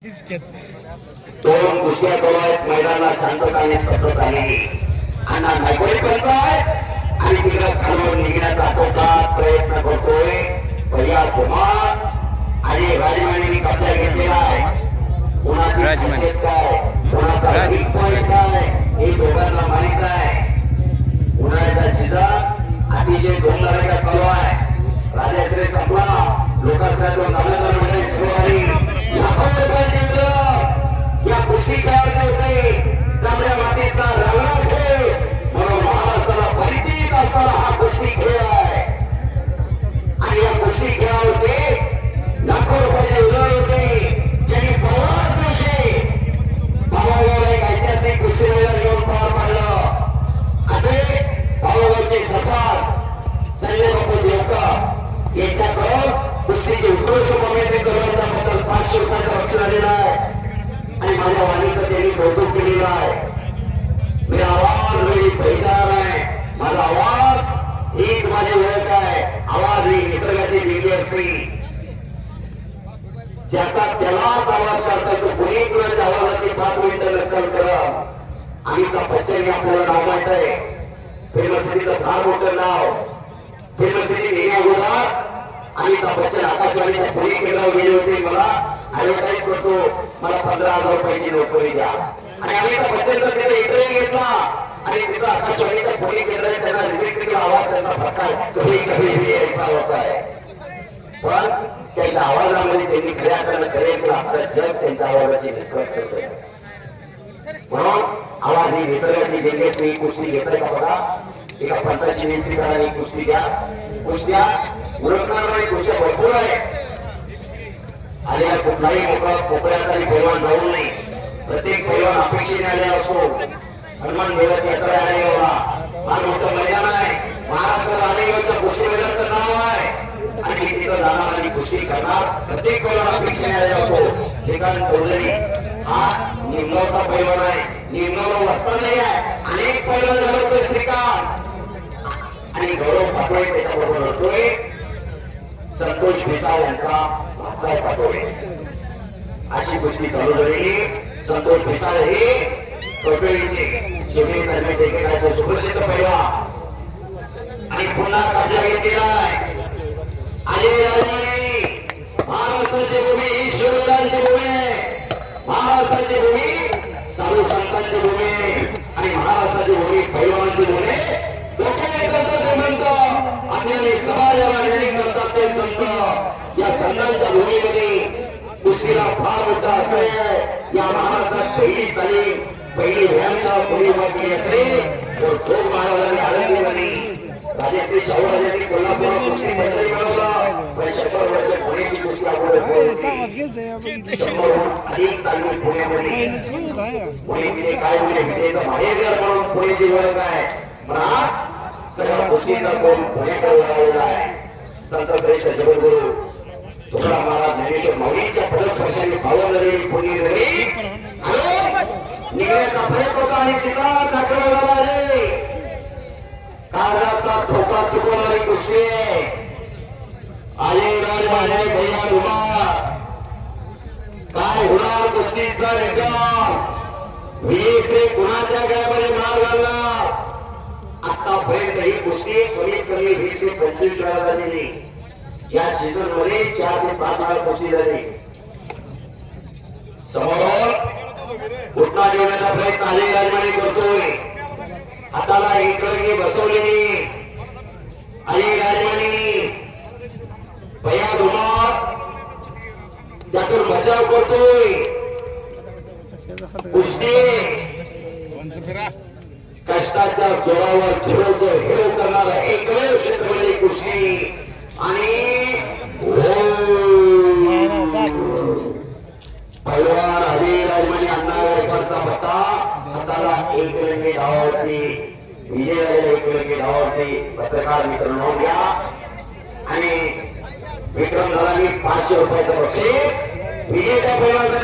दोन कुस्त्या चालू आहेत. मैदानाला शांतता आणि स्तब्धता आलेली. अण्णा नायकोडे पंचायत आणि तिकडे खालून निघण्याचा आटोकाट प्रयत्न करतोय फरियाद कुमार आणि राजमानेनी कब्जा घेतलेला आहे. कोणाची खासियत काय, कोणाचा वीक पॉइंट काय हे दोघांना माहित आहे. उन्हाळ्याचा सीझन अतिशय जोरदार चालू आहे. राजाश्री संपला, लोकांसाठी नावाचा मंडळी सुरू झाली. लाखो रुपयाची या कुस्ती खेळायचे होते. तांबड्या मातीतला रंगला खेळ म्हणून महाराष्ट्राला परिचित असणारा हा कुस्ती खेळ आहे. आणि या कुस्ती खेळावरती लाखो रुपयाचे उधार होते. ज्यांनी परवाच दिवशी बाबागावला एक ऐतिहासिक कुस्ती मैदान घेऊन पार पाडलं. असे बाबागावचे सरपंच संजय बापू देवकर यांच्याकडून कुस्तीची उत्कृष्ट कॉमेंट्री करण्याबद्दल 500 रुपयाचं बक्षीस आलेलं आहे. आणि माझ्या वाणीचं त्यांनी कौतुक केलेलं आहे. मेरा आवाज मेरी पहचान आहे. माझा आवाज हीच माझी ओळख आहे. आवाज ही निसर्गाची देणगी असते. ज्याचा त्यालाच आवाज करता येतो. कुणी कुणाच्या आवाजाची 5 मिनिटं नक्कल करा. अमिताभ बच्चन आपल्याला नाव माहित आहे. फिल्म सिटीचं फार मोठं नाव. फिल्म सिटी येण्या अगोदर अमिताभ बच्चन आकाशवाणीच्या पुणे केंद्रावर गेले होते. मला ऍडव्हर्टाईज करतो, मला 15,000 रुपयाची नोकरी द्या. आणि अमिताभ बच्चनचा तिथे इंटरव्ह्यू घेतला आणि तिथं आकाशवाणीच्या पुणे केंद्राने त्यांना रिजेक्ट केला. आवाज त्यांचा फटका कभी कभी भी ऐसा होता है. पण त्यांच्या आवाजामध्ये त्यांनी खऱ्या अर्थानं खरे केला. आपलं जग त्यांच्या आवाजाची नक्कल करतोय. म्हणून आवाज ही निसर्गाची देणगी असते. कुस्ती घेताय का बघा. एका पंचाची विनंती करा आणि कुस्ती घ्या. कुस्त्या उरकणार नाही, कुस्त्या भरपूर आहे. आलेला कुठलाही कोपऱ्यात आणि पैलवान जाऊ नये. प्रत्येक पैलवान अपेक्षेने आलेला असतो. हनुमान देवाची यात्रा आलेला फार मोठं मैदान आहे. महाराष्ट्रात आलेगावच्या कुस्ती मैदानाचं नाव आहे. आणि मी तिथं जाणार आणि कुस्ती करणार. प्रत्येक पैलवान अपेक्षेने आलेला असतो. श्रीकांत चौधरी हा निमगावचा पैलवान आहे. निमगावला वस्ता नाही आहे. अनेक पैलवान घडवतोय श्रीकांत. आणि गौरव पाटोळे त्याच्याबरोबर लढतोय. संतोष भिसाळ यांचा भाचा पाटोळे. अशी कुस्ती चालू झालेली. संतोष भिसाळ हे पाटोळेचे शेवटी दरम्यान एकेकाचे सुप्रसिद्ध पैलवान. आणि पुन्हा कब्जा घेतलेला आहे. अजय राजमाने. महाराष्ट्राची भूमी ही शिवरायांची भूमी आहे. महाराष्ट्राची भूमी साधू संतांची भूमी आहे. आणि महाराष्ट्राची भूमी पैलवानांची भूमी आहे. लोकांनी करतात ते म्हणतं, आपल्याला समाजाला नेणे करतात ते संत. या संतांच्या भूमीमध्ये कुस्तीला फार मोठा असेल. या महाराष्ट्रात पहिली तालीम, पहिली व्यायामशाळा कोणी उभा केली असेल तर जोग महाराजांनी आळंदीमध्ये, राजश्री शाहूराजांनी कोल्हापूर कुस्ती मंडळी बनवलं. पण 70 वर्ष पुण्याची कुस्ती अगोदर अधिक तालीम पुण्यामध्ये. पुणे काय म्हणजे विद्येचं माहेरघर म्हणून पुण्याची ओळख आहे. पण आज सगळ्या कुस्तीचा कोण पुण्याकडे वळवलेला आहे. संत श्रेष्ठ जगद्गुरु तुकाराम महाराज ज्ञानेश्वर माऊलींच्या पदस्पर्शाने पावन झालेली पुणे नगरी निघण्याचा प्रयत्न होता. आणि तिथं चाकरला आले. काळजाचा ठोका चुकवणारी कुस्ती आले. राजमाने भैया धुमाळ. काय होणार कुस्तीचा निकाल. विजयश्री कुणाच्या गळ्यामध्ये मार घालणार. आतापर्यंत ही कुस्ती कमीत कमी 20 ते 25 वेळा झालेली. या सीझन मध्ये 4 ते 5 वेळा कुस्ती झाली. समोर घुटना देण्याचा प्रयत्न अजय राजमाने करतोय. हाताला एकरंगी बसवलेली अजय राजमानेनी. भैया धुमाळ त्यातून बचाव करतोय. कुस्ती कष्टाच्या जोरावर झिरोचं हिरो करणारा एकमेव क्षेत्र म्हणजे कुस्ती. आणि पैलवान अजय राजमाने अण्णा गायकवाडचा पत्ता. हाताला एकरंगी धावावरती विजय झालेला एकरंगी धावावरती पत्रकार मित्रांनो घ्या. आणि विक्रम दलानी 500 रुपयाचं बक्षीस विजेत्या पैलवान